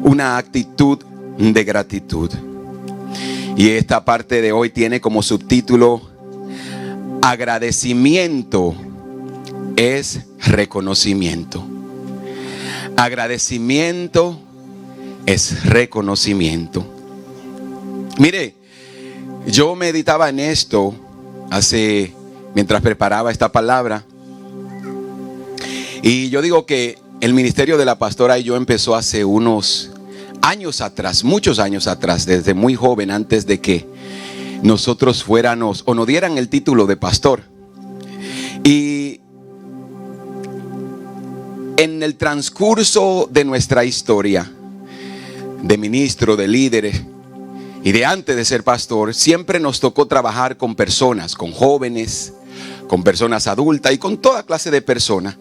una actitud de gratitud. Y esta parte de hoy tiene como subtítulo: agradecimiento es reconocimiento. Agradecimiento es reconocimiento. Mire, yo meditaba en esto mientras preparaba esta palabra. Y yo digo que el ministerio de la pastora y yo empezó hace unos años atrás, muchos años atrás, desde muy joven, antes de que nosotros fuéramos o nos dieran el título de pastor. Y en el transcurso de nuestra historia de ministro, de líderes y de antes de ser pastor, siempre nos tocó trabajar con personas, con jóvenes, con personas adultas y con toda clase de personas.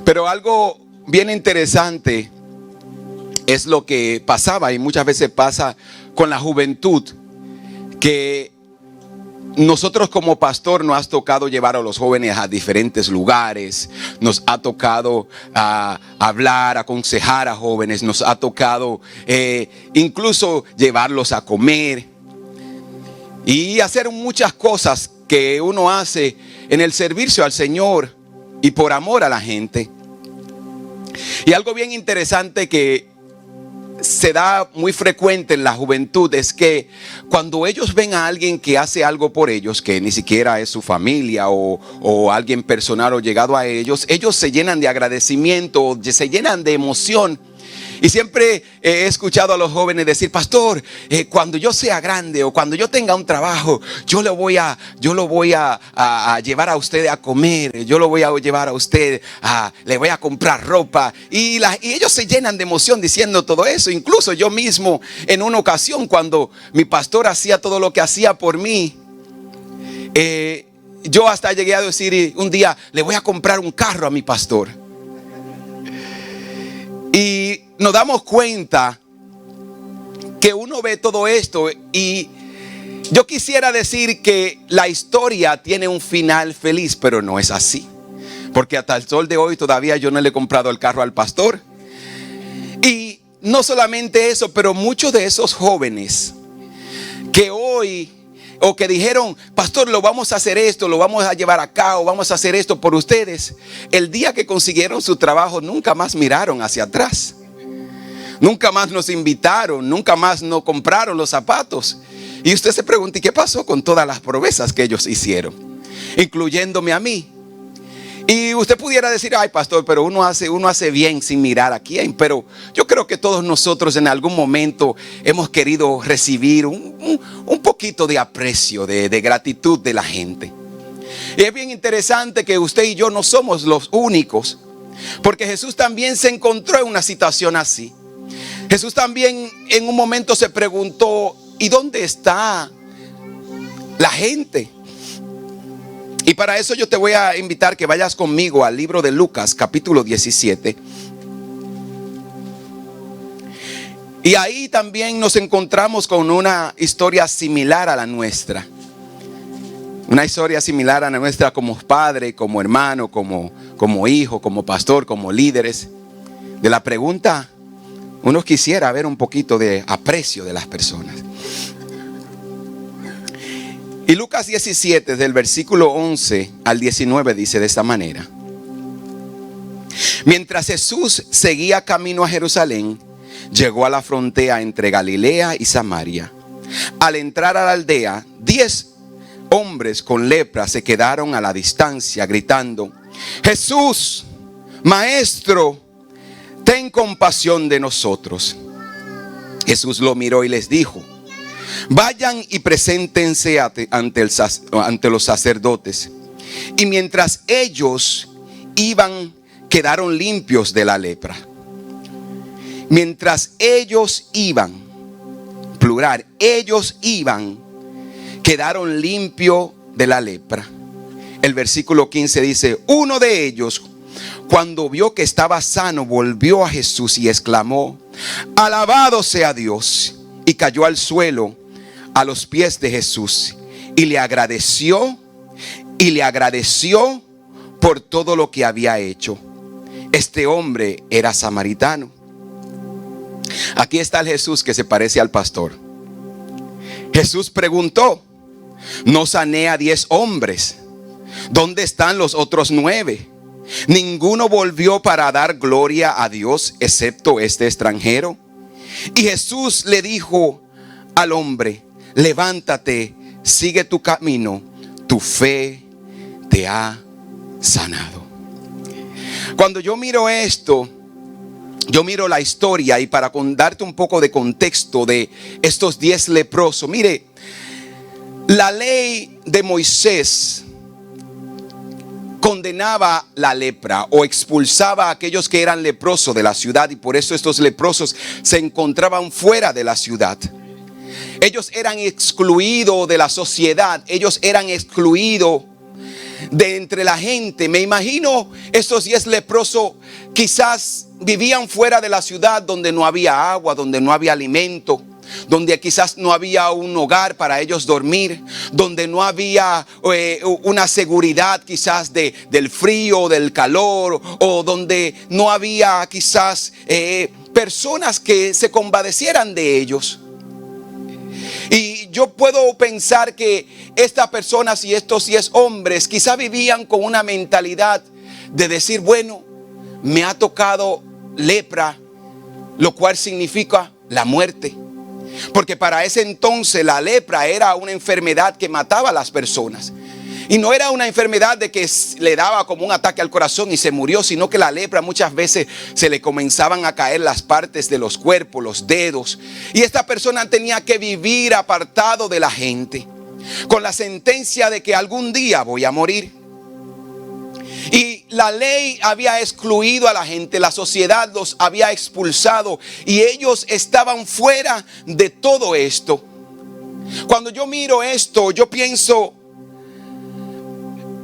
Pero algo bien interesante es lo que pasaba y muchas veces pasa con la juventud, que nosotros como pastor nos ha tocado llevar a los jóvenes a diferentes lugares, nos ha tocado hablar, aconsejar a jóvenes, nos ha tocado incluso llevarlos a comer y hacer muchas cosas que uno hace en el servicio al Señor y por amor a la gente. Y algo bien interesante que se da muy frecuente en la juventud es que cuando ellos ven a alguien que hace algo por ellos, que ni siquiera es su familia o alguien personal o llegado a ellos, ellos se llenan de agradecimiento, se llenan de emoción. Y siempre he escuchado a los jóvenes decir: pastor, cuando yo sea grande o cuando yo tenga un trabajo, yo lo voy a llevar a usted a comer, yo lo voy a llevar a usted, le voy a comprar ropa. Y ellos se llenan de emoción diciendo todo eso. Incluso yo mismo, en una ocasión, cuando mi pastor hacía todo lo que hacía por mí, yo hasta llegué a decir un día: le voy a comprar un carro a mi pastor. Y nos damos cuenta que uno ve todo esto y yo quisiera decir que la historia tiene un final feliz, pero no es así. Porque hasta el sol de hoy todavía yo no le he comprado el carro al pastor. Y no solamente eso, pero muchos de esos jóvenes que hoy o que dijeron: pastor, lo vamos a hacer esto, lo vamos a llevar a cabo, vamos a hacer esto por ustedes, el día que consiguieron su trabajo nunca más miraron hacia atrás, nunca más nos invitaron, nunca más nos compraron los zapatos. Y usted se pregunta: ¿y qué pasó con todas las promesas que ellos hicieron, incluyéndome a mí? Y usted pudiera decir: ay, pastor, pero uno hace bien sin mirar a quién. Pero yo creo que todos nosotros en algún momento hemos querido recibir un poquito de aprecio, de gratitud de la gente. Y es bien interesante que usted y yo no somos los únicos, porque Jesús también se encontró en una situación así. Jesús también en un momento se preguntó: ¿y dónde está la gente? Y para eso yo te voy a invitar que vayas conmigo al libro de Lucas, capítulo 17. Y ahí también nos encontramos con una historia similar a la nuestra. Una historia similar a la nuestra como padre, como hermano, como hijo, como pastor, como líderes. De la pregunta, uno quisiera ver un poquito de aprecio de las personas. Y Lucas 17, del versículo 11 al 19, dice de esta manera: mientras Jesús seguía camino a Jerusalén, llegó a la frontera entre Galilea y Samaria. Al entrar a la aldea, 10 hombres con lepra se quedaron a la distancia gritando: Jesús, Maestro, ten compasión de nosotros. Jesús lo miró y les dijo: vayan y preséntense ante los sacerdotes. Y mientras ellos iban, quedaron limpios de la lepra. Mientras ellos iban, plural, ellos iban, quedaron limpios de la lepra. El versículo 15 dice: uno de ellos, cuando vio que estaba sano, volvió a Jesús y exclamó: alabado sea Dios. Y cayó al suelo a los pies de Jesús y le agradeció por todo lo que había hecho. Este hombre era samaritano. Aquí está el Jesús que se parece al pastor. Jesús preguntó: ¿no sané a 10 hombres? ¿Dónde están los otros 9? Ninguno volvió para dar gloria a Dios excepto este extranjero. Y Jesús le dijo al hombre: levántate, sigue tu camino, tu fe te ha sanado. Cuando yo miro esto, yo miro la historia, y para darte un poco de contexto de estos 10 leprosos, mire, la ley de Moisés condenaba la lepra o expulsaba a aquellos que eran leprosos de la ciudad, y por eso estos leprosos se encontraban fuera de la ciudad. Ellos eran excluidos de la sociedad, ellos eran excluidos de entre la gente. Me imagino estos 10 leprosos quizás vivían fuera de la ciudad, donde no había agua, donde no había alimento, donde quizás no había un hogar para ellos dormir, donde no había una seguridad quizás del frío, del calor, o donde no había quizás personas que se compadecieran de ellos. Y yo puedo pensar que estas personas y estos 10 hombres quizás vivían con una mentalidad de decir: bueno, me ha tocado lepra, lo cual significa la muerte. Porque para ese entonces la lepra era una enfermedad que mataba a las personas. Y no era una enfermedad de que le daba como un ataque al corazón y se murió, sino que la lepra muchas veces se le comenzaban a caer las partes de los cuerpos, los dedos. Y esta persona tenía que vivir apartado de la gente, con la sentencia de que algún día voy a morir. Y la ley había excluido a la gente, la sociedad los había expulsado y ellos estaban fuera de todo esto. Cuando yo miro esto, yo pienso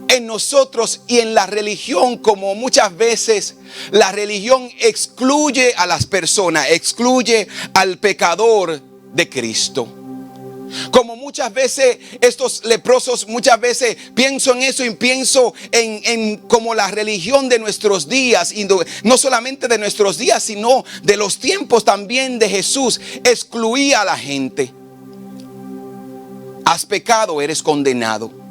en nosotros y en la religión, como muchas veces la religión excluye a las personas, excluye al pecador de Cristo. Como muchas veces estos leprosos, muchas veces pienso en eso y pienso en como la religión de nuestros días, y no solamente de nuestros días, sino de los tiempos también de Jesús, excluía a la gente. Has pecado, eres condenado.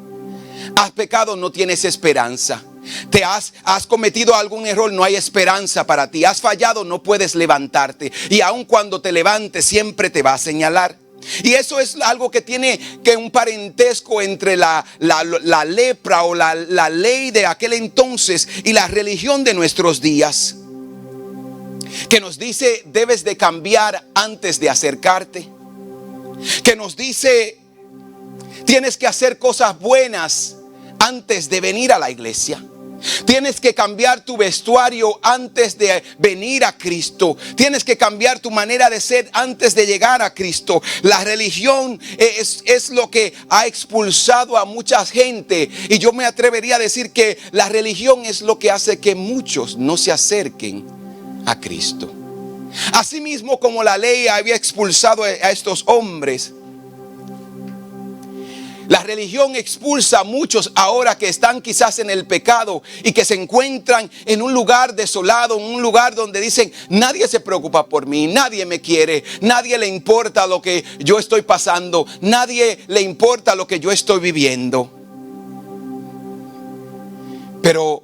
Has pecado, no tienes esperanza. Has cometido algún error, no hay esperanza para ti. Has fallado, no puedes levantarte. Y aun cuando te levantes, siempre te va a señalar. Y eso es algo que tiene que un parentesco entre la lepra o la ley de aquel entonces y la religión de nuestros días, que nos dice: debes de cambiar antes de acercarte, que nos dice: tienes que hacer cosas buenas antes de venir a la iglesia. Tienes que cambiar tu vestuario antes de venir a Cristo. Tienes que cambiar tu manera de ser antes de llegar a Cristo. La religión es lo que ha expulsado a mucha gente. Y yo me atrevería a decir que la religión es lo que hace que muchos no se acerquen a Cristo. Asimismo, como la ley había expulsado a estos hombres, la religión expulsa a muchos ahora que están quizás en el pecado y que se encuentran en un lugar desolado, en un lugar donde dicen: nadie se preocupa por mí, nadie me quiere, nadie le importa lo que yo estoy pasando, nadie le importa lo que yo estoy viviendo. Pero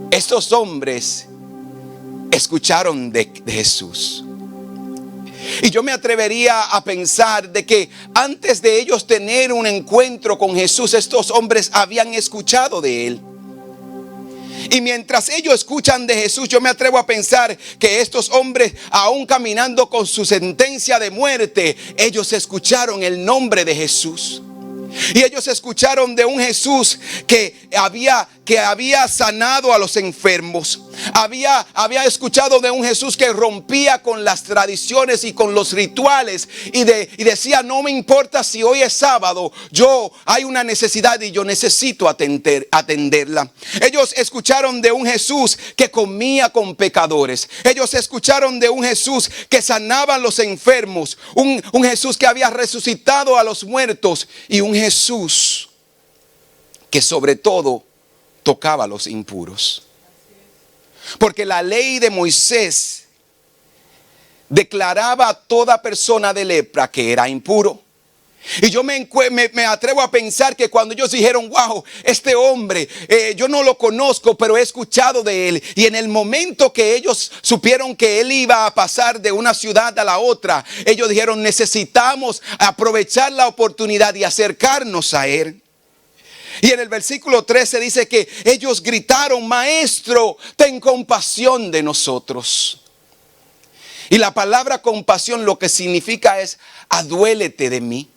estos hombres escucharon de Jesús. Y yo me atrevería a pensar de que antes de ellos tener un encuentro con Jesús, estos hombres habían escuchado de Él. Y mientras ellos escuchan de Jesús, yo me atrevo a pensar que estos hombres, aún caminando con su sentencia de muerte, ellos escucharon el nombre de Jesús. Y ellos escucharon de un Jesús que había sanado a los enfermos. Había escuchado de un Jesús que rompía con las tradiciones y con los rituales. Y decía: no me importa si hoy es sábado, hay una necesidad y yo necesito atenderla. Ellos escucharon de un Jesús que comía con pecadores. Ellos escucharon de un Jesús que sanaba a los enfermos. Un Jesús que había resucitado a los muertos. Y un Jesús que sobre todo tocaba a los impuros. Porque la ley de Moisés declaraba a toda persona de lepra que era impuro. Y yo me atrevo a pensar que cuando ellos dijeron, wow, este hombre, yo no lo conozco, pero he escuchado de él. Y en el momento que ellos supieron que él iba a pasar de una ciudad a la otra, ellos dijeron, necesitamos aprovechar la oportunidad y acercarnos a él. Y en el versículo 13 dice que ellos gritaron, maestro, ten compasión de nosotros. Y la palabra compasión lo que significa es, aduélete de mí.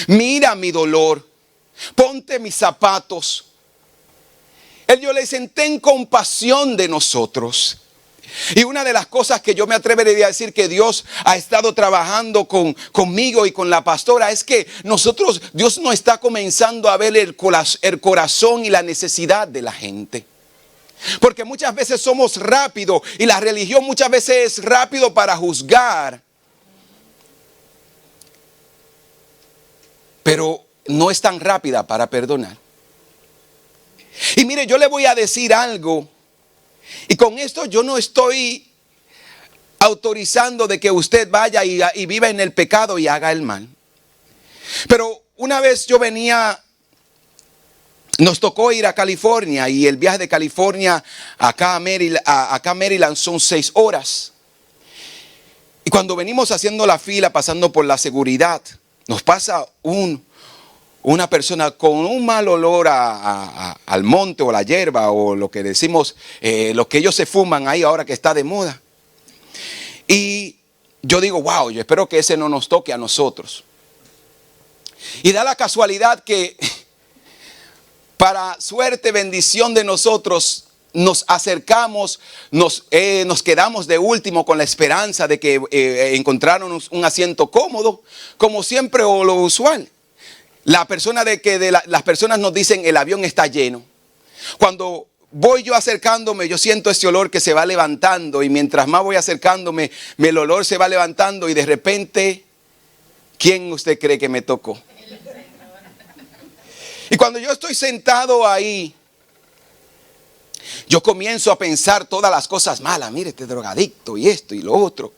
Mira mi dolor, ponte mis zapatos. Ellos le dicen, ten compasión de nosotros. Y una de las cosas que yo me atrevería a decir que Dios ha estado trabajando conmigo y con la pastora es que Dios no está comenzando a ver el corazón y la necesidad de la gente. Porque muchas veces somos rápidos y la religión muchas veces es rápido para juzgar. Pero no es tan rápida para perdonar. Y mire, yo le voy a decir algo. Y con esto yo no estoy autorizando de que usted vaya y viva en el pecado y haga el mal. Pero una vez nos tocó ir a California. Y el viaje de California acá a Maryland son 6 horas. Y cuando venimos haciendo la fila, pasando por la seguridad, nos pasa una persona con un mal olor al monte o la hierba o lo que decimos, lo que ellos se fuman ahí ahora que está de moda. Y yo digo, wow, yo espero que ese no nos toque a nosotros. Y da la casualidad que para suerte, bendición de nosotros, nos acercamos, nos quedamos de último con la esperanza de que encontraron un asiento cómodo, como siempre o lo usual. Las personas nos dicen el avión está lleno. Cuando voy yo acercándome, yo siento ese olor que se va levantando y mientras más voy acercándome, el olor se va levantando y de repente, ¿quién usted cree que me tocó? Y cuando yo estoy sentado ahí, yo comienzo a pensar todas las cosas malas. Mire, este drogadicto y esto y lo otro.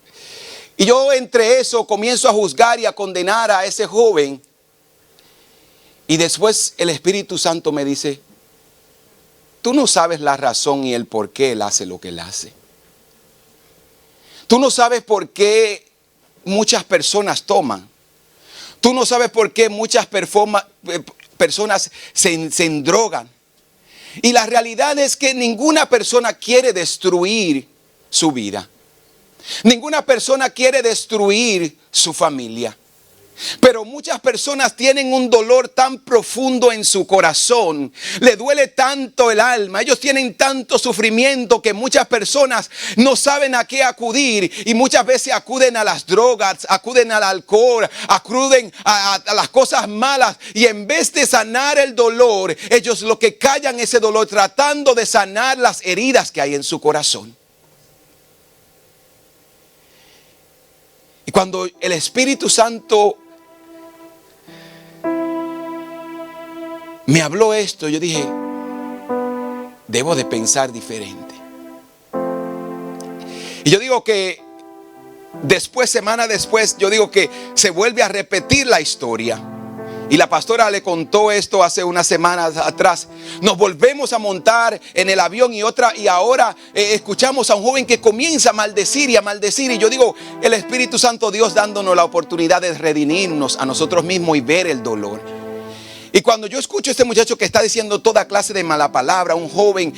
Y yo entre eso comienzo a juzgar y a condenar a ese joven. Y después el Espíritu Santo me dice, tú no sabes la razón y el por qué él hace lo que él hace. Tú no sabes por qué muchas personas toman. Tú no sabes por qué muchas personas se endrogan. Y la realidad es que ninguna persona quiere destruir su vida. Ninguna persona quiere destruir su familia. Pero muchas personas tienen un dolor tan profundo en su corazón. Le duele tanto el alma. Ellos tienen tanto sufrimiento que muchas personas no saben a qué acudir. Y muchas veces acuden a las drogas, acuden al alcohol, acuden a las cosas malas. Y en vez de sanar el dolor, ellos lo que callan ese dolor tratando de sanar las heridas que hay en su corazón. Y cuando el Espíritu Santo me habló esto, yo dije, debo de pensar diferente. Y yo digo que semana después, yo digo que se vuelve a repetir la historia. Y la pastora le contó esto hace unas semanas atrás. Nos volvemos a montar en el avión y ahora escuchamos a un joven que comienza a maldecir y a maldecir. Y yo digo, el Espíritu Santo, Dios dándonos la oportunidad de redimirnos a nosotros mismos y ver el dolor. Y cuando yo escucho a este muchacho que está diciendo toda clase de mala palabra, un joven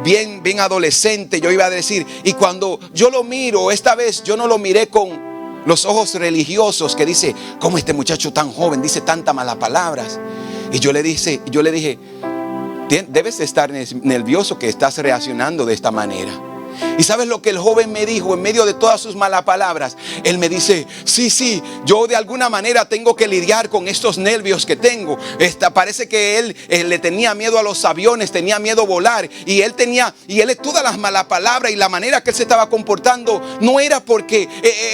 bien adolescente, yo iba a decir, y cuando yo lo miro, esta vez yo no lo miré con los ojos religiosos que dice, ¿cómo este muchacho tan joven dice tantas malas palabras? Y yo le dije, debes de estar nervioso que estás reaccionando de esta manera. ¿Y sabes lo que el joven me dijo en medio de todas sus malas palabras? Él me dice, sí, yo de alguna manera tengo que lidiar con estos nervios que tengo. Parece que él le tenía miedo a los aviones, tenía miedo a volar. Y él todas las malas palabras y la manera que él se estaba comportando no era porque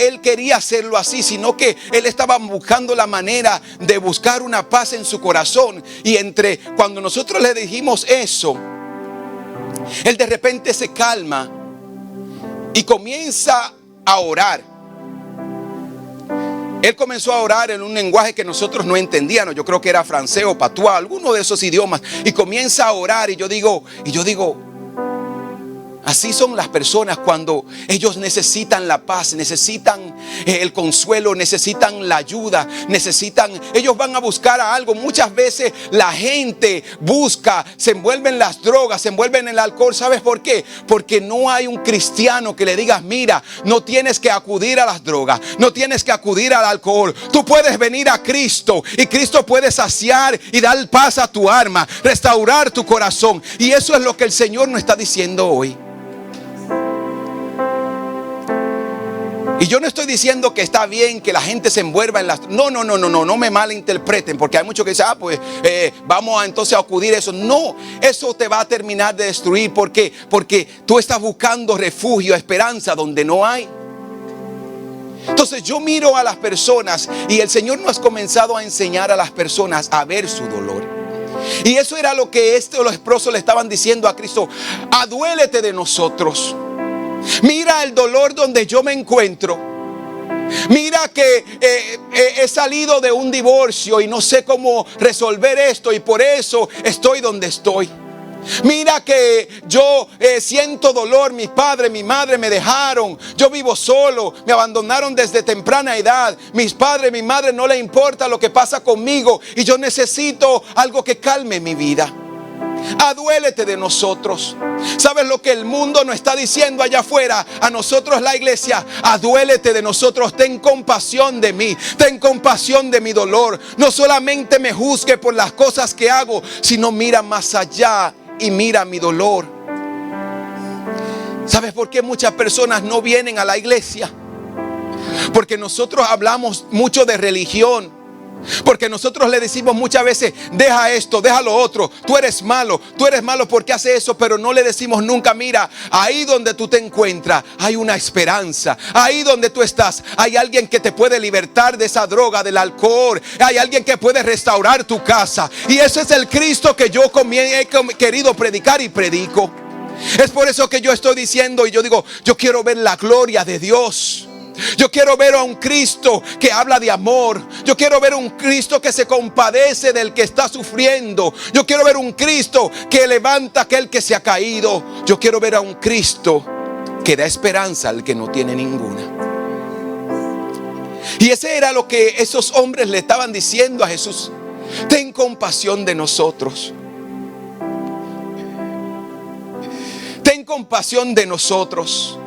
él quería hacerlo así, sino que él estaba buscando la manera de buscar una paz en su corazón. Y cuando nosotros le dijimos eso, él de repente se calma y comienza a orar. Él comenzó a orar en un lenguaje que nosotros no entendíamos. Yo creo que era francés o patuá, alguno de esos idiomas. Y comienza a orar y yo digo, así son las personas cuando ellos necesitan la paz, necesitan el consuelo, necesitan la ayuda, ellos van a buscar a algo. Muchas veces la gente busca, se envuelve en las drogas, se envuelve en el alcohol. ¿Sabes por qué? Porque no hay un cristiano que le digas, mira, no tienes que acudir a las drogas, no tienes que acudir al alcohol. Tú puedes venir a Cristo y Cristo puede saciar y dar paz a tu alma, restaurar tu corazón. Y eso es lo que el Señor nos está diciendo hoy. Y yo no estoy diciendo que está bien que la gente se envuelva en las... No me malinterpreten, porque hay muchos que dicen, vamos entonces a acudir a eso. No, eso te va a terminar de destruir. ¿Por qué? Porque tú estás buscando refugio, esperanza donde no hay. Entonces yo miro a las personas y el Señor nos ha comenzado a enseñar a las personas a ver su dolor. Y eso era lo que los esposos le estaban diciendo a Cristo: aduélete de nosotros. Mira el dolor donde yo me encuentro. Mira que he salido de un divorcio y no sé cómo resolver esto, y por eso estoy donde estoy. Mira que yo siento dolor. Mi padre, mi madre me dejaron. Yo vivo solo. Me abandonaron desde temprana edad. Mis padres, mi madre no le importa lo que pasa conmigo. Y yo necesito algo que calme mi vida. Aduélete de nosotros. ¿Sabes lo que el mundo nos está diciendo allá afuera? A nosotros, la iglesia: aduélete de nosotros. Ten compasión de mí. Ten compasión de mi dolor. No solamente me juzgue por las cosas que hago, sino mira más allá y mira mi dolor. ¿Sabes por qué muchas personas no vienen a la iglesia? Porque nosotros hablamos mucho de religión. Porque nosotros le decimos muchas veces: deja esto, deja lo otro, tú eres malo porque haces eso. Pero no le decimos nunca: mira, ahí donde tú te encuentras hay una esperanza. Ahí donde tú estás hay alguien que te puede libertar de esa droga, del alcohol. Hay alguien que puede restaurar tu casa. Y ese es el Cristo que yo he querido predicar y predico. Es por eso que yo estoy diciendo, y yo digo, yo quiero ver la gloria de Dios. Yo quiero ver a un Cristo que habla de amor. Yo quiero ver un Cristo que se compadece del que está sufriendo. Yo quiero ver un Cristo que levanta a aquel que se ha caído. Yo quiero ver a un Cristo que da esperanza al que no tiene ninguna. Y ese era lo que esos hombres le estaban diciendo a Jesús: ten compasión de nosotros. Ten compasión de nosotros.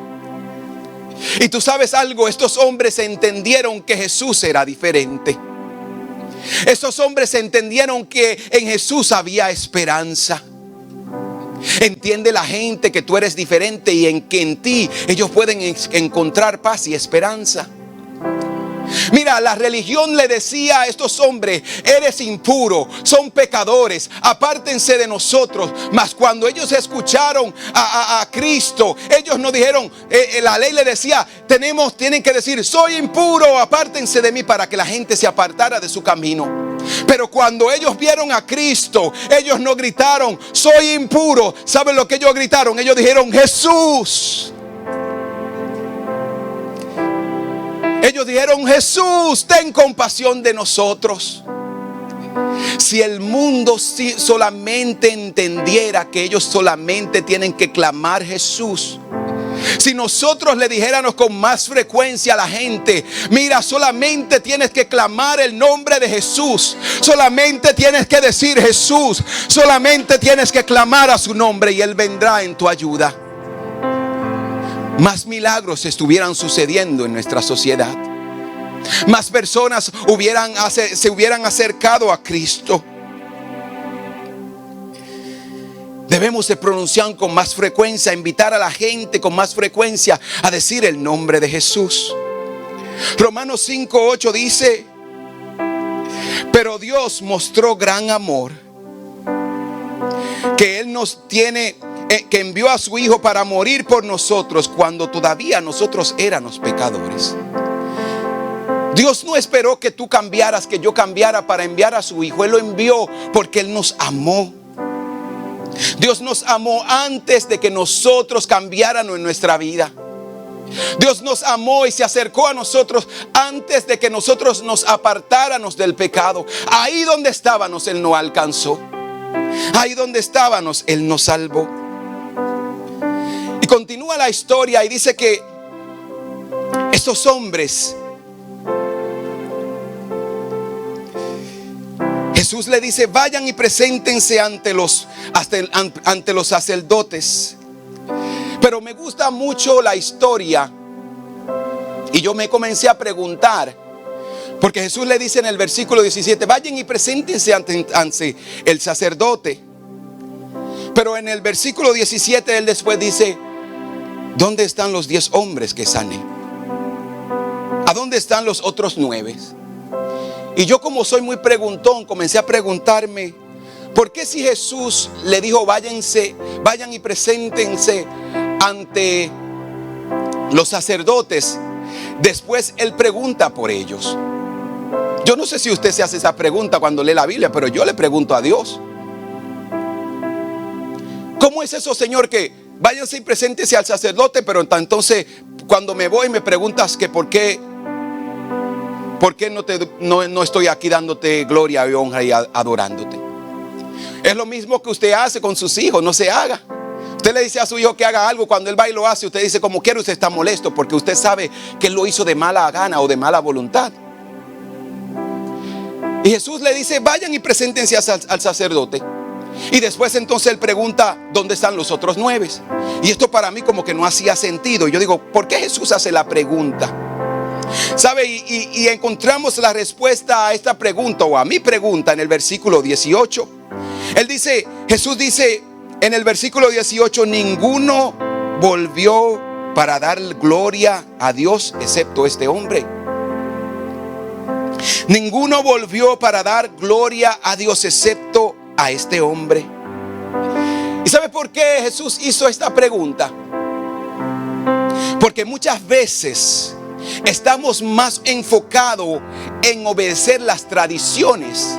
Y tú sabes algo, estos hombres entendieron que Jesús era diferente. Estos hombres entendieron que en Jesús había esperanza. Entiende la gente que tú eres diferente y en que en ti ellos pueden encontrar paz y esperanza. Mira, la religión le decía a estos hombres: eres impuro, son pecadores, apártense de nosotros. Mas cuando ellos escucharon a Cristo, ellos no dijeron, la ley le decía, tienen que decir: soy impuro, apártense de mí, para que la gente se apartara de su camino. Pero cuando ellos vieron a Cristo, ellos no gritaron: soy impuro. ¿Saben lo que ellos gritaron? Ellos dijeron: Jesús. Ellos dijeron: Jesús, ten compasión de nosotros. Si el mundo solamente entendiera que ellos solamente tienen que clamar Jesús. Si nosotros le dijéramos con más frecuencia a la gente: mira, solamente tienes que clamar el nombre de Jesús. Solamente tienes que decir Jesús. Solamente tienes que clamar a su nombre y Él vendrá en tu ayuda. Más milagros estuvieran sucediendo en nuestra sociedad. Más personas se hubieran acercado a Cristo. Debemos de pronunciar con más frecuencia, invitar a la gente con más frecuencia a decir el nombre de Jesús. Romanos 5:8 dice: pero Dios mostró gran amor, que Él nos tiene, que envió a su Hijo para morir por nosotros cuando todavía nosotros éramos pecadores. Dios no esperó que tú cambiaras, que yo cambiara para enviar a su Hijo. Él lo envió porque Él nos amó. Dios nos amó antes de que nosotros cambiáramos en nuestra vida. Dios nos amó y se acercó a nosotros antes de que nosotros nos apartáramos del pecado. Ahí donde estábamos, Él nos alcanzó. Ahí donde estábamos, Él nos salvó. Y continúa la historia y dice que estos hombres, Jesús le dice: vayan y preséntense ante los sacerdotes. Pero me gusta mucho la historia y yo me comencé a preguntar, porque Jesús le dice en el versículo 17: vayan y preséntense ante el sacerdote. Pero en el versículo 17 Él después dice: ¿dónde están los 10 hombres que sané? ¿A dónde están los otros 9? Y yo, como soy muy preguntón, comencé a preguntarme: ¿por qué si Jesús le dijo vayan y preséntense ante los sacerdotes, después Él pregunta por ellos? Yo no sé si usted se hace esa pregunta cuando lee la Biblia, pero yo le pregunto a Dios: ¿cómo es eso, Señor, que váyanse y preséntense al sacerdote, pero entonces cuando me voy me preguntas que por qué no estoy aquí dándote gloria y honra y adorándote? Es lo mismo que usted hace con sus hijos. No se haga. Usted le dice a su hijo que haga algo, cuando él va y lo hace, usted dice como quiera, usted está molesto porque usted sabe que él lo hizo de mala gana o de mala voluntad. Y Jesús le dice: vayan y preséntense al sacerdote. Y después entonces Él pregunta: ¿dónde están los otros 9? Y esto para mí como que no hacía sentido. Yo digo: ¿por qué Jesús hace la pregunta? ¿Sabe? Y encontramos la respuesta a esta pregunta, o a mi pregunta, en el versículo 18. Jesús dice en el versículo 18: ninguno volvió para dar gloria a Dios excepto este hombre. Ninguno volvió para dar gloria a Dios excepto a este hombre. ¿Y sabe por qué Jesús hizo esta pregunta? Porque muchas veces estamos más enfocados en obedecer las tradiciones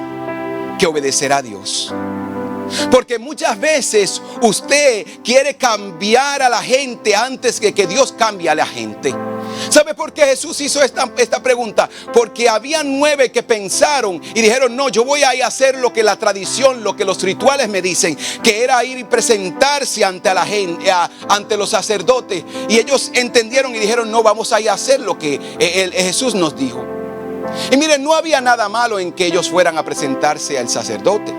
que obedecer a Dios. Porque muchas veces usted quiere cambiar a la gente antes que Dios cambie a la gente. ¿Sabe por qué Jesús hizo esta pregunta? Porque había 9 que pensaron y dijeron: no, yo voy a ir a hacer lo que la tradición, lo que los rituales me dicen, que era ir y presentarse ante la gente, ante los sacerdotes. Y ellos entendieron y dijeron: no, vamos a ir a hacer lo que Jesús nos dijo. Y miren, no había nada malo en que ellos fueran a presentarse al sacerdote.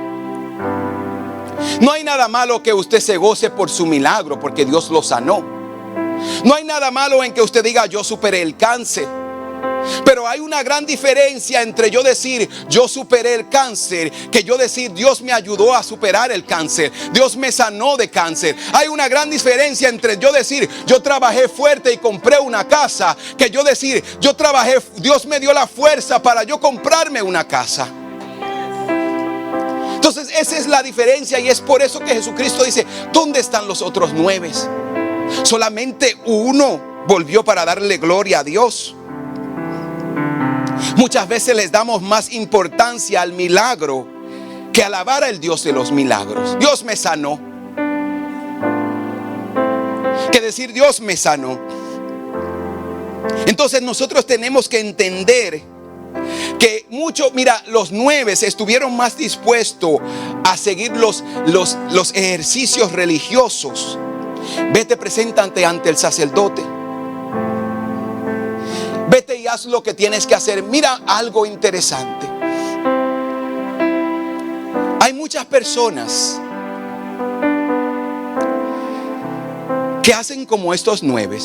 No hay nada malo que usted se goce por su milagro, porque Dios lo sanó. No hay nada malo en que usted diga: yo superé el cáncer. Pero hay una gran diferencia entre yo decir yo superé el cáncer, que yo decir Dios me ayudó a superar el cáncer, Dios me sanó de cáncer. Hay una gran diferencia entre yo decir yo trabajé fuerte y compré una casa, que yo decir yo trabajé, Dios me dio la fuerza para yo comprarme una casa. Entonces esa es la diferencia, y es por eso que Jesucristo dice: ¿dónde están los otros 9? Solamente uno volvió para darle gloria a Dios. Muchas veces les damos más importancia al milagro que alabar al Dios de los milagros. Dios me sanó, que decir Dios me sanó. Entonces nosotros tenemos que entender que los 9 estuvieron más dispuestos a seguir los ejercicios religiosos. Vete, preséntate ante el sacerdote. Vete y haz lo que tienes que hacer. Mira algo interesante. Hay muchas personas que hacen como estos 9.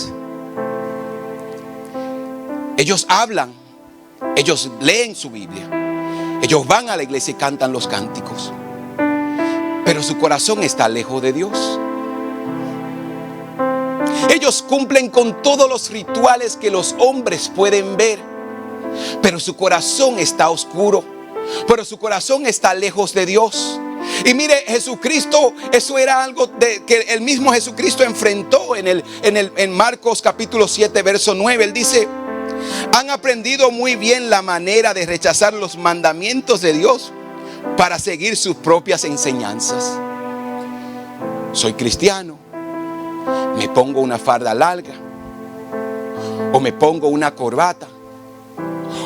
Ellos hablan, ellos leen su Biblia, ellos van a la iglesia y cantan los cánticos, pero su corazón está lejos de Dios. Ellos cumplen con todos los rituales que los hombres pueden ver, pero su corazón está oscuro, pero su corazón está lejos de Dios. Y mire, Jesucristo, eso era algo que el mismo Jesucristo enfrentó en Marcos capítulo 7 verso 9. Él dice: han aprendido muy bien la manera de rechazar los mandamientos de Dios para seguir sus propias enseñanzas. Soy cristiano, me pongo una farda larga, o me pongo una corbata,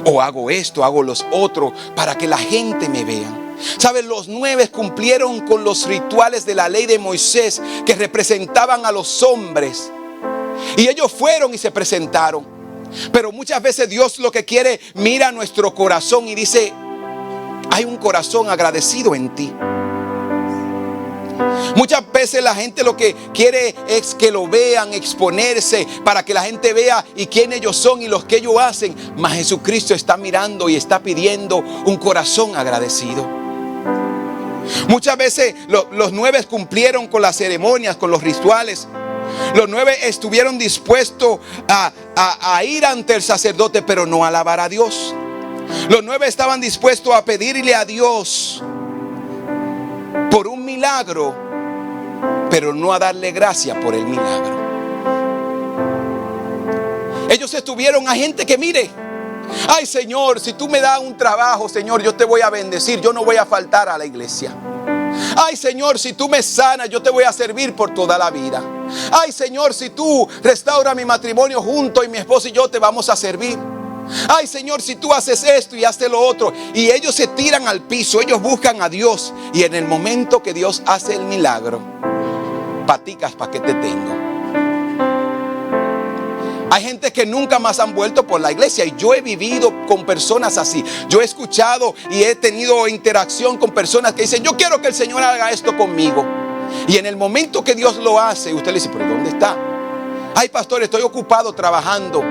o hago esto, hago los otros para que la gente me vea. ¿Sabes? Los 9 cumplieron con los rituales de la ley de Moisés que representaban a los hombres. Y ellos fueron y se presentaron. Pero muchas veces Dios lo que quiere, mira nuestro corazón y dice: hay un corazón agradecido en ti. Muchas veces la gente lo que quiere es que lo vean, exponerse para que la gente vea y quién ellos son y los que ellos hacen. Mas Jesucristo está mirando y está pidiendo un corazón agradecido. Muchas veces los 9 cumplieron con las ceremonias, con los rituales. Los 9 estuvieron dispuestos a ir ante el sacerdote, pero no a alabar a Dios. Los 9 estaban dispuestos a pedirle a Dios por un milagro, pero no a darle gracia por el milagro. Ellos estuvieron a gente que mire: ay, Señor, si tú me das un trabajo, Señor, yo te voy a bendecir, yo no voy a faltar a la iglesia. Ay, Señor, si tú me sanas, yo te voy a servir por toda la vida. Ay, Señor, si tú restauras mi matrimonio junto y mi esposo y yo te vamos a servir. Ay, Señor, si tú haces esto y haces lo otro. Y ellos se tiran al piso, ellos buscan a Dios. Y en el momento que Dios hace el milagro, paticas, ¿para qué te tengo? Hay gente que nunca más han vuelto por la iglesia, y yo he vivido con personas así. Yo he escuchado y he tenido interacción con personas que dicen: yo quiero que el Señor haga esto conmigo. Y en el momento que Dios lo hace, usted le dice: ¿pero dónde está? Ay, pastor, estoy ocupado trabajando.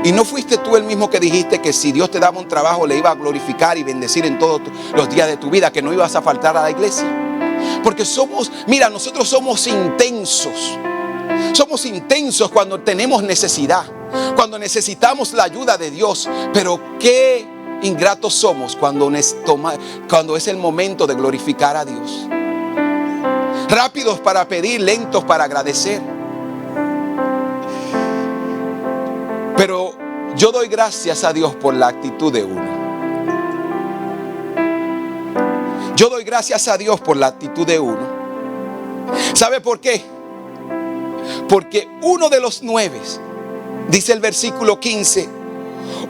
Y no fuiste tú el mismo que dijiste que si Dios te daba un trabajo le iba a glorificar y bendecir en todos los días de tu vida, que no ibas a faltar a la iglesia. Porque nosotros somos intensos. Somos intensos cuando tenemos necesidad, cuando necesitamos la ayuda de Dios. Pero qué ingratos somos cuando es el momento de glorificar a Dios. Rápidos para pedir, lentos para agradecer. Pero yo doy gracias a Dios por la actitud de uno. Yo doy gracias a Dios por la actitud de uno. ¿Sabe por qué? Porque uno de los 9, dice el versículo 15,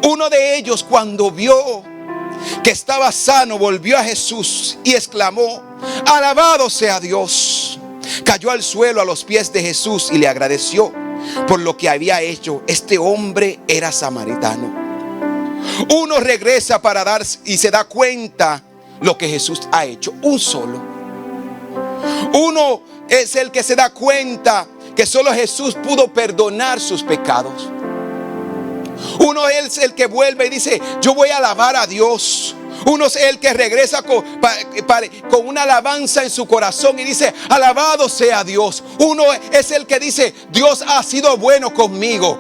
uno de ellos, cuando vio que estaba sano, volvió a Jesús y exclamó: alabado sea Dios. Cayó al suelo a los pies de Jesús y le agradeció por lo que había hecho. Este hombre era samaritano. Uno regresa para dar y se da cuenta lo que Jesús ha hecho. Un solo. Uno es el que se da cuenta que solo Jesús pudo perdonar sus pecados. Uno es el que vuelve y dice: yo voy a alabar a Dios. Uno es el que regresa con una alabanza en su corazón y dice: alabado sea Dios. Uno es el que dice: Dios ha sido bueno conmigo.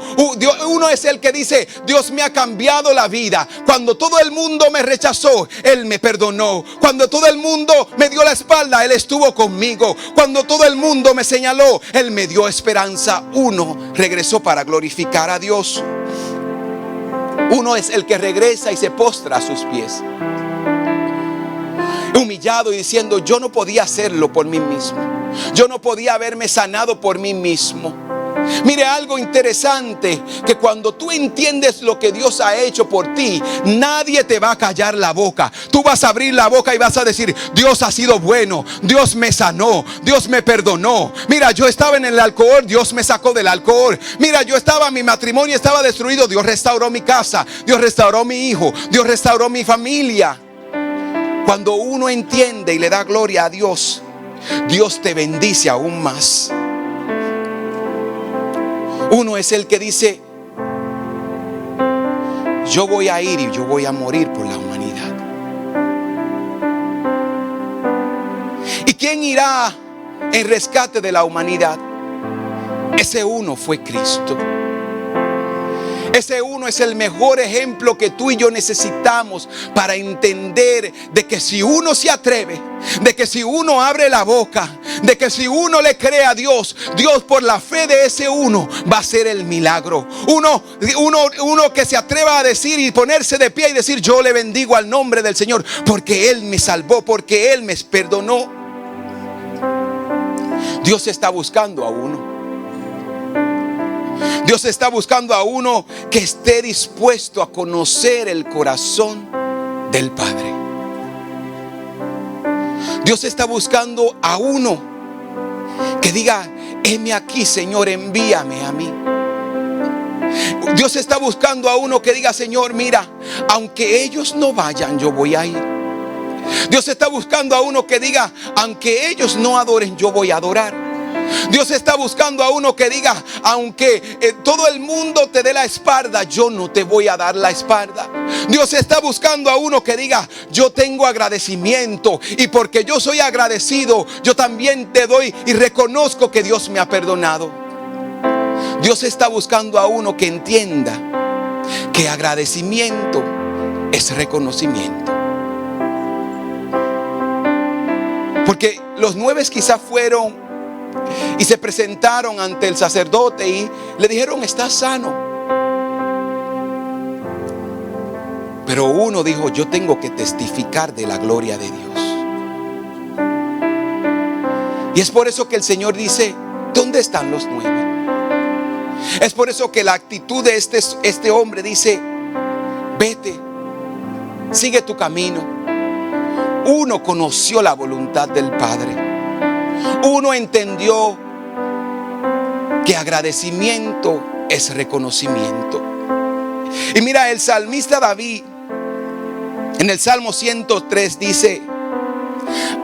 Uno es el que dice: Dios me ha cambiado la vida. Cuando todo el mundo me rechazó, Él me perdonó. Cuando todo el mundo me dio la espalda, Él estuvo conmigo. Cuando todo el mundo me señaló, Él me dio esperanza. Uno regresó para glorificar a Dios. Uno es el que regresa y se postra a sus pies, humillado y diciendo: yo no podía hacerlo por mí mismo. Yo no podía haberme sanado por mí mismo. Mire algo interesante, que cuando tú entiendes lo que Dios ha hecho por ti, nadie te va a callar la boca. Tú vas a abrir la boca y vas a decir: Dios ha sido bueno, Dios me sanó, Dios me perdonó. Mira, yo estaba en el alcohol, Dios me sacó del alcohol. Mira, mi matrimonio estaba destruido, Dios restauró mi casa, Dios restauró mi hijo, Dios restauró mi familia. Cuando uno entiende y le da gloria a Dios, Dios te bendice aún más. Uno es el que dice: yo voy a ir y yo voy a morir por la humanidad. ¿Y quién irá en rescate de la humanidad? Ese uno fue Cristo. Ese uno es el mejor ejemplo que tú y yo necesitamos para entender de que si uno se atreve, de que si uno abre la boca, de que si uno le cree a Dios, Dios por la fe de ese uno va a hacer el milagro. Uno que se atreva a decir y ponerse de pie y decir: yo le bendigo al nombre del Señor porque Él me salvó, porque Él me perdonó. Dios está buscando a uno. Dios está buscando a uno que esté dispuesto a conocer el corazón del Padre. Dios está buscando a uno que diga: heme aquí, Señor, envíame a mí. Dios está buscando a uno que diga: Señor, mira, aunque ellos no vayan, yo voy a ir. Dios está buscando a uno que diga: aunque ellos no adoren, yo voy a adorar. Dios está buscando a uno que diga: aunque todo el mundo te dé la espalda, yo no te voy a dar la espalda. Dios está buscando a uno que diga: yo tengo agradecimiento, y porque yo soy agradecido, yo también te doy y reconozco que Dios me ha perdonado. Dios está buscando a uno que entienda que agradecimiento es reconocimiento. Porque los 9 quizás fueron y se presentaron ante el sacerdote y le dijeron: estás sano. Pero uno dijo: yo tengo que testificar de la gloria de Dios. Y es por eso que el Señor dice: ¿dónde están los 9? Es por eso que la actitud de este hombre dice: vete, sigue tu camino. Uno conoció la voluntad del Padre. Uno entendió que agradecimiento es reconocimiento. Y mira, el salmista David en el Salmo 103 dice: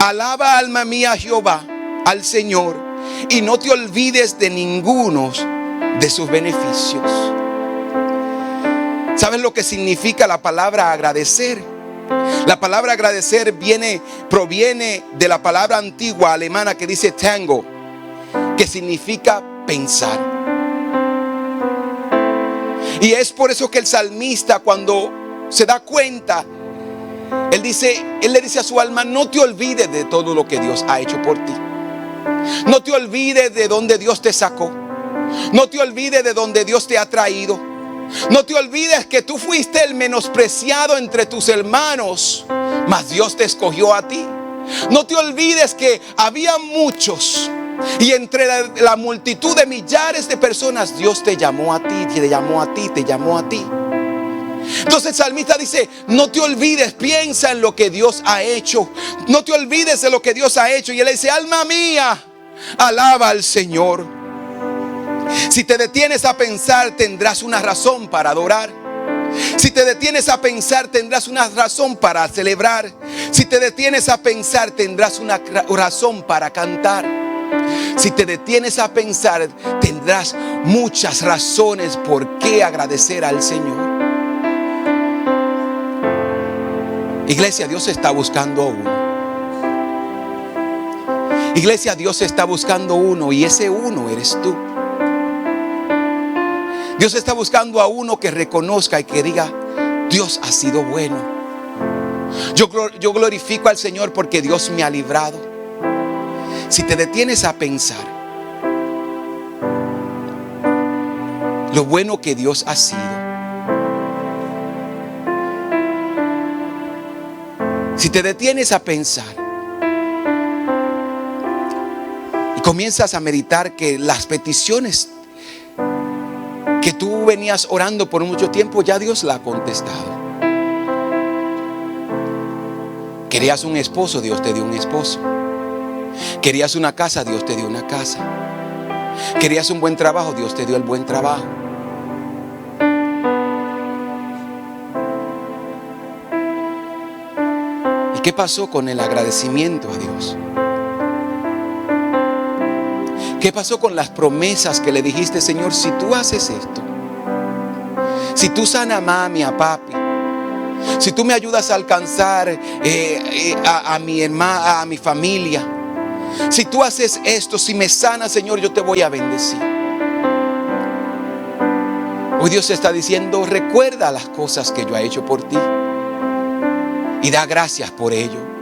alaba, alma mía, a Jehová, al Señor, y no te olvides de ninguno de sus beneficios. ¿Sabes lo que significa la palabra agradecer? La palabra agradecer proviene de la palabra antigua alemana que dice tango, que significa pensar. Y es por eso que el salmista, cuando se da cuenta, él le dice a su alma: no te olvides de todo lo que Dios ha hecho por ti. No te olvides de donde Dios te sacó. No te olvides de donde Dios te ha traído. No te olvides que tú fuiste el menospreciado entre tus hermanos, mas Dios te escogió a ti. No te olvides que había muchos, y entre la multitud de millares de personas, Dios te llamó a ti, te llamó a ti, te llamó a ti. Entonces el salmista dice: no te olvides, piensa en lo que Dios ha hecho. No te olvides de lo que Dios ha hecho. Y él dice: alma mía, alaba al Señor. Si te detienes a pensar, tendrás una razón para adorar. Si te detienes a pensar, tendrás una razón para celebrar. Si te detienes a pensar, tendrás una razón para cantar. Si te detienes a pensar, tendrás muchas razones por qué agradecer al Señor. Iglesia, Dios está buscando a uno. Iglesia, Dios está buscando uno, y ese uno eres tú. Dios está buscando a uno que reconozca y que diga: Dios ha sido bueno. Yo glorifico al Señor porque Dios me ha librado. Si te detienes a pensar lo bueno que Dios ha sido, si te detienes a pensar y comienzas a meditar que las peticiones que tú venías orando por mucho tiempo, ya Dios la ha contestado. Querías un esposo, Dios te dio un esposo. Querías una casa, Dios te dio una casa. Querías un buen trabajo, Dios te dio el buen trabajo. ¿Y qué pasó con el agradecimiento a Dios? ¿Qué pasó con las promesas que le dijiste: Señor, si tú haces esto, si tú sanas a mami, a papi, si tú me ayudas a alcanzar a mi hermana, a mi familia, si tú haces esto, si me sanas, Señor, yo te voy a bendecir? Hoy Dios está diciendo: recuerda las cosas que yo he hecho por ti y da gracias por ello.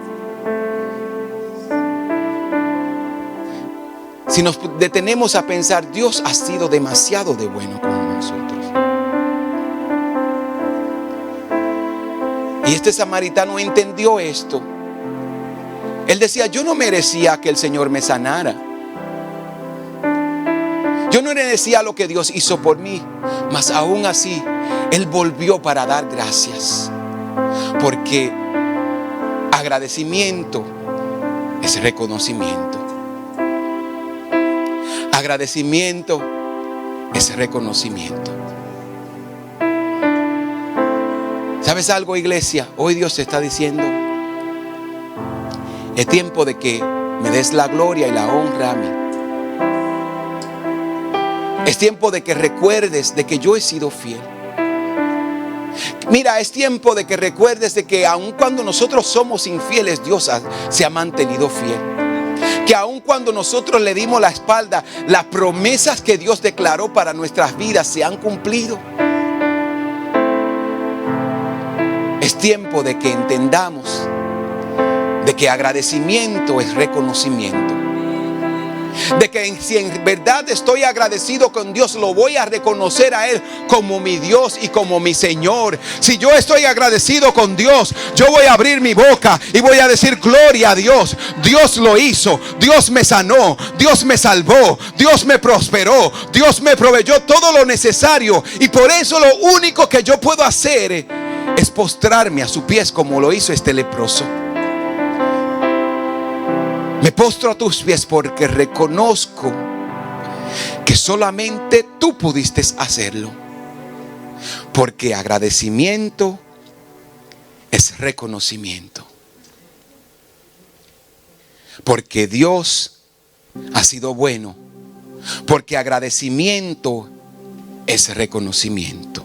Si nos detenemos a pensar, Dios ha sido demasiado de bueno con nosotros. Y este samaritano entendió esto. Él decía: yo no merecía que el Señor me sanara. Yo no le decía lo que Dios hizo por mí, mas aún así Él volvió para dar gracias. Porque agradecimiento es reconocimiento. Agradecimiento es reconocimiento. ¿Sabes algo, iglesia? Hoy Dios te está diciendo: es tiempo de que me des la gloria y la honra a mí. Es tiempo de que recuerdes de que yo he sido fiel. Mira, es tiempo de que recuerdes de que aun cuando nosotros somos infieles, Dios se ha mantenido fiel. Que aun cuando nosotros le dimos la espalda, las promesas que Dios declaró para nuestras vidas se han cumplido. Es tiempo de que entendamos de que agradecimiento es reconocimiento. De que si en verdad estoy agradecido con Dios, lo voy a reconocer a Él como mi Dios y como mi Señor. Si yo estoy agradecido con Dios, yo voy a abrir mi boca y voy a decir: gloria a Dios. Dios lo hizo, Dios me sanó, Dios me salvó, Dios me prosperó, Dios me proveyó todo lo necesario. Y por eso lo único que yo puedo hacer es postrarme a sus pies, como lo hizo este leproso. Me postro a tus pies porque reconozco que solamente tú pudiste hacerlo. Porque agradecimiento es reconocimiento. Porque Dios ha sido bueno. Porque agradecimiento es reconocimiento.